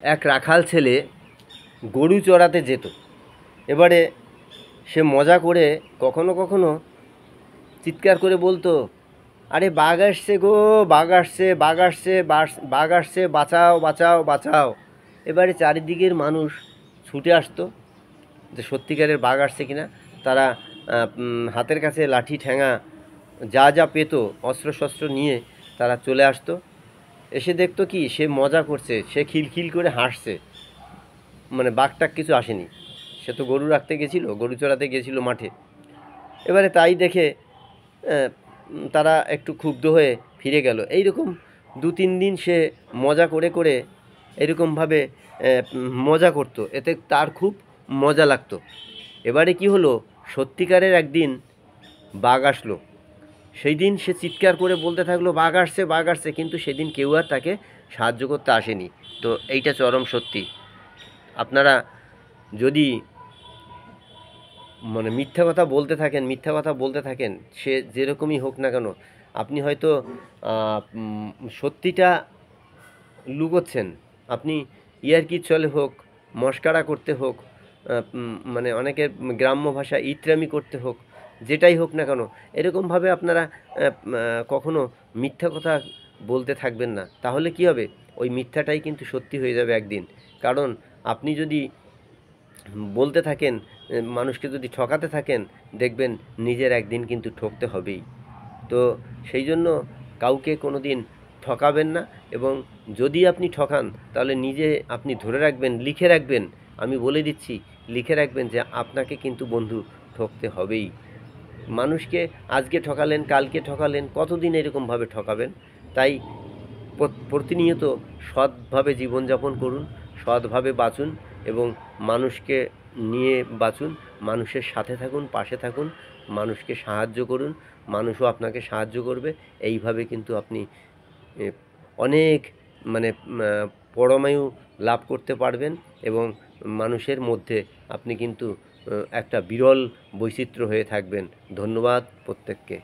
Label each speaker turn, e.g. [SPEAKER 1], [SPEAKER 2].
[SPEAKER 1] এক রাখাল ছেলে গরু চড়াতে যেত। এবারে সে মজা করে কখনো কখনো চিৎকার করে বলতো, আরে বাঘ আসছে গো, বাঘ আসছে, বাঘ আসছে, বাঘ আসছে, বাঁচাও বাঁচাও বাঁচাও। এবারে চারিদিকের মানুষ ছুটে আসতো যে সত্যিকারের বাঘ আসছে কিনা। তারা হাতের কাছে লাঠি ঠ্যাঙা যা যা পেতো অস্ত্র শস্ত্র নিয়ে তারা চলে আসতো। এসে দেখতো কি সে মজা করছে, সে খিলখিল করে হাসছে, মানে বাঘটাক কিছু আসেনি। সে তো গরু রাখতে গেছিলো, গরু চড়াতে গেছিলো মাঠে। এবারে তাই দেখে তারা একটু ক্ষুব্ধ হয়ে ফিরে গেল। এইরকম 2-3 দিন সে মজা করে করে এরকমভাবে মজা করতো, এতে তার খুব মজা লাগতো। এবারে কি হলো, সত্যিকারের একদিন বাঘ আসলো। সেই দিন সে চিৎকার করে বলতে থাকলো, বাঘ আসছে, বাঘ আসছে, কিন্তু সেদিন কেউ আর তাকে সাহায্য করতে আসেনি। তো এইটা চরম সত্যি। আপনারা যদি মানে মিথ্যা কথা বলতে থাকেন, মিথ্যা কথা বলতে থাকেন, সে যেরকমই হোক না কেন, আপনি হয়তো সত্যিটা লুকোচ্ছেন। আপনি ইয়ার্কির ছলে হোক, মশকরা করতে হোক, মানে অনেকের গ্রাম্য ভাষা ইতরামি করতে হোক, যেটাই হোক না কেন, এরকমভাবে আপনারা কখনো মিথ্যা কথা বলতে থাকবেন না। তাহলে কি হবে, ওই মিথ্যাটাই কিন্তু সত্যি হয়ে যাবে একদিন। কারণ আপনি যদি বলতে থাকেন, মানুষকে যদি ঠকাতে থাকেন, দেখবেন নিজের একদিন কিন্তু ঠকতে হবেই। তো সেই জন্য কাউকে কোনো দিন ঠকাবেন না। এবং যদি আপনি ঠকান তাহলে নিজে আপনি ধরে রাখবেন, লিখে রাখবেন। আমি বলে দিচ্ছি, লিখে রাখবেন যে আপনাকে কিন্তু বন্ধু ঠকতে হবেই। মানুষকে আজকে ঠকালেন, কালকে ঠকালেন, কতদিন এরকমভাবে ঠকাবেন? তাই প্রতিনিয়ত সৎভাবে জীবনযাপন করুন, সৎভাবে বাঁচুন এবং মানুষকে নিয়ে বাঁচুন। মানুষের সাথে থাকুন, পাশে থাকুন, মানুষকে সাহায্য করুন, মানুষও আপনাকে সাহায্য করবে। এইভাবে কিন্তু আপনি এ অনেক মানে পরমায়ু লাভ করতে পারবেন এবং মানুষের মধ্যে আপনি কিন্তু একটা বিরল বৈচিত্র্য হয়ে থাকবেন। ধন্যবাদ প্রত্যেককে।